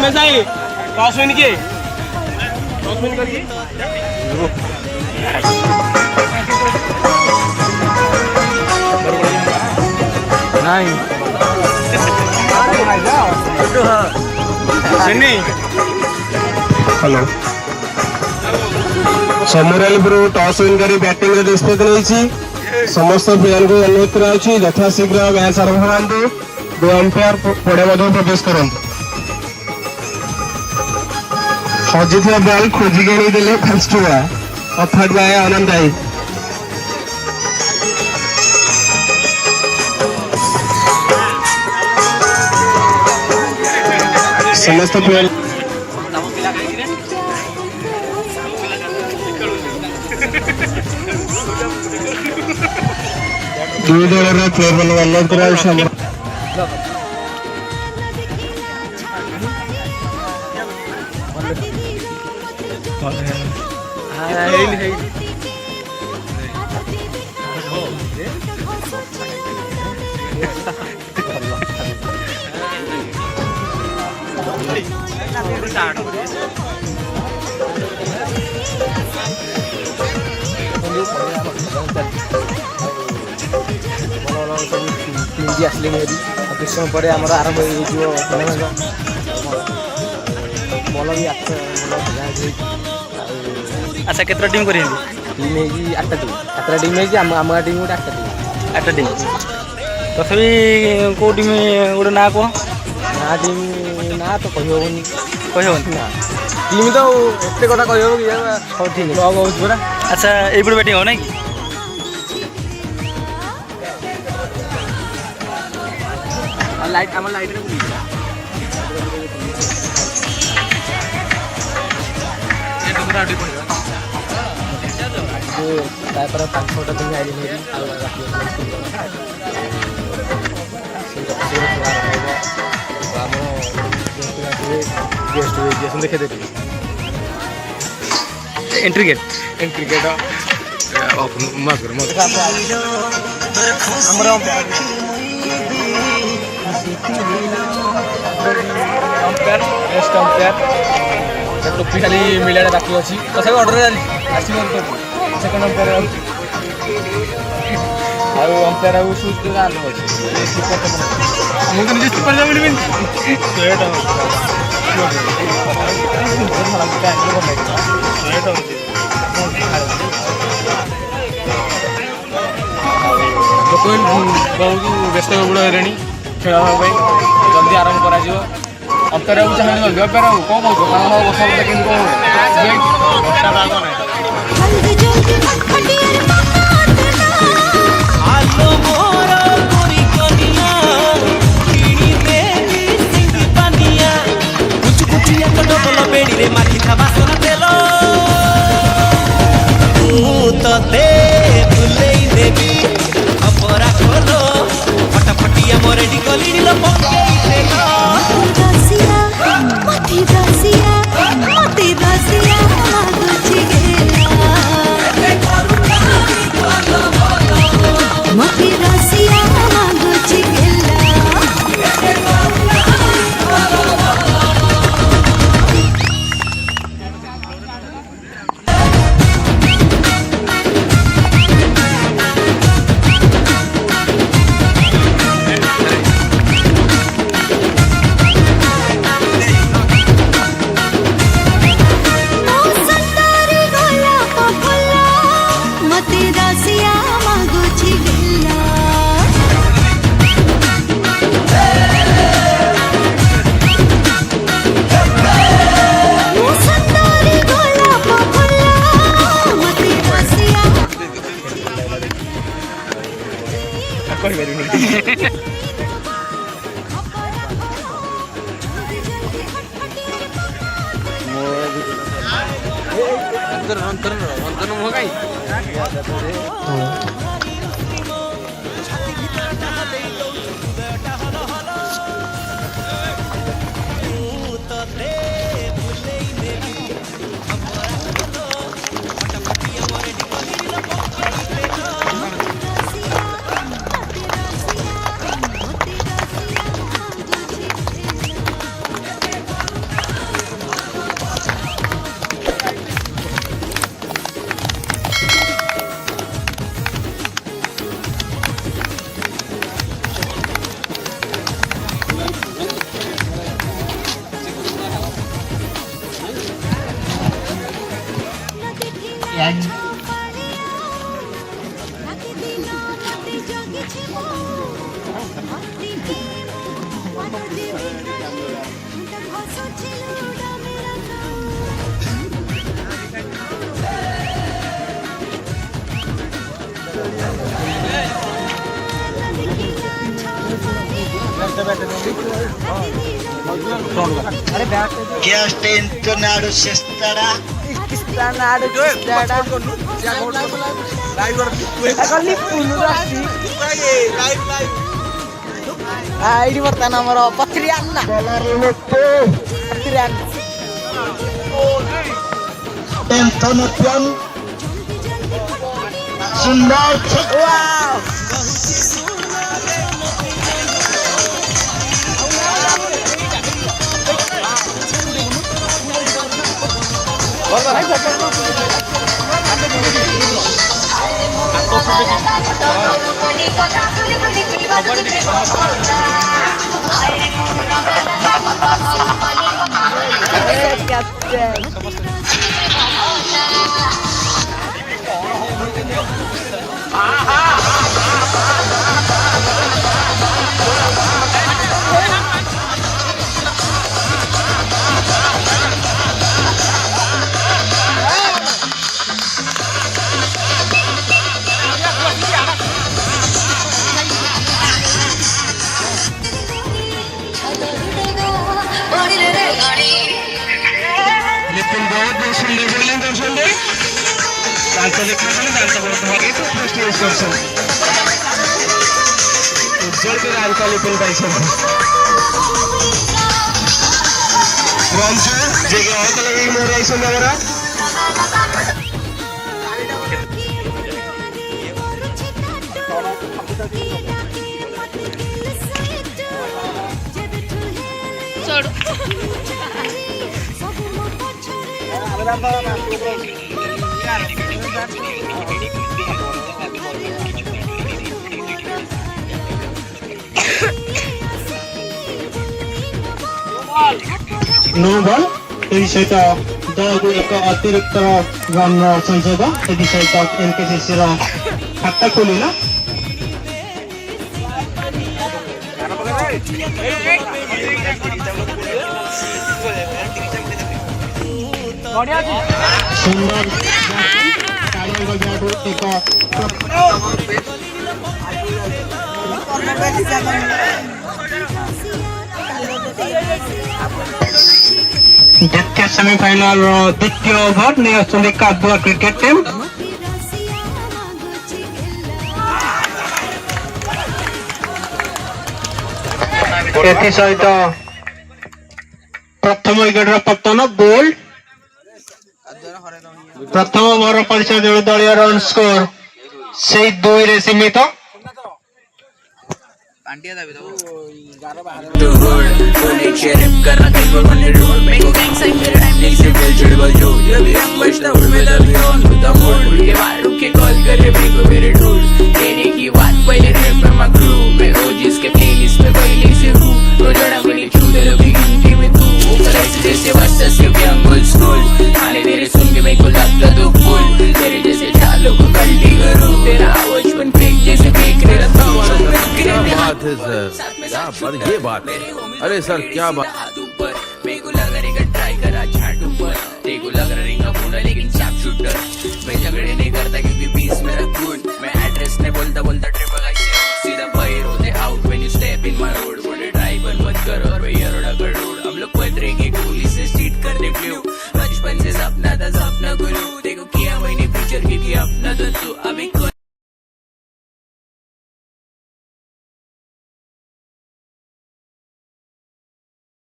रमेश भाई toss win किए toss win करिए नहीं हेलो सम्बलपुर टॉस विन कर बैटिंग निष्पत्ति नहीं समस्त प्लेयर को अनुरोध कराई यथाशीघ्र मैच आरंभ करातु दो अंपायर पड़े प्रवेश करूँ हजि बॉल खोजिक आनीदे 5 टका अर्थात बाय आनंद आई समस्त प्लेयर दो दल प्लेयर मान अनुरोध कर आसले किस समय पर आम आरंभ हो बल भी अच्छा केतरा टीम कर टीम है 8टा टीम 8टा टीम है आम टीम गोटे 8टा टीम तथापि कौ टीम गोटे ना कह ना टीम ना तो कहीहबनी ना टीम तो एत कथा कह ठीक पूरा अच्छा ये बैटिंग हो ना कि लाइट आम लाइट तापर 5-6टा दिन आई देखे देते एंट्री गेट टोपी खाली मिलिया बाकी अच्छी तथा अर्डर आस सेकेंड अंपायर अंपायर सुज लोक बहुत व्यस्त गुड़ है खेल हाँपाई जल्दी आरंभ कर अंपायर चाहिए जल्दी अंपायर कौन कौन बसा बता कि वर्षा पाग ना గ్యాస్ తింటున్నాడు చేస్తాడా ఐడి పడతాను మరో పత్రి అన్న పత్రి అన్న Tentonopion Sundar wow उज्जवल के रानका लिपिन पाहिजे रंजू जे गावात लगे मोर आइसन बरा नो बॉल सहित दल को एक अतिरिक्त रन संसद सहित एनकेसीसी खाता खोलिला सुंदर द्वितीय सेमीफाइनल द्वितीय ओवर नहीं कादुआ क्रिकेट टीम सहित प्रथम विकेट पतन बोल्ड प्रथम ओवर परिचय दलीय रन स्कोर से 2 रे सीमित the hood, don't make shit up, karna kahin ko on the road. Make a gang sign, mere time nahi se feel chudbal jo. Ye bhi hum bachta hood mein love you on with the mood. Uड़ के बाहर रुक के call करे मेरे को मेरे ढूंढ. देने की बात पहले rap from my crew. मैं हो जिसके playlist पे पहले से हूँ. रोजाना मेरी चूड़े लगी गिनती में तू. ऊपर ऐसे जैसे वास्ता सिर्फ young old school. खाने तेरे सुन के मेरे को लगता दो फूल. तेरे जैसे चालों को गलती करूँ. तेरा आवाज बन फेंक जैसे फेंक रहा था. बात है सर क्या पर ये बात है अरे सर क्या बात मेरे को लग रहा है ट्राई करा छाटू पर तेरे को लग रहा है लेकिन शूटर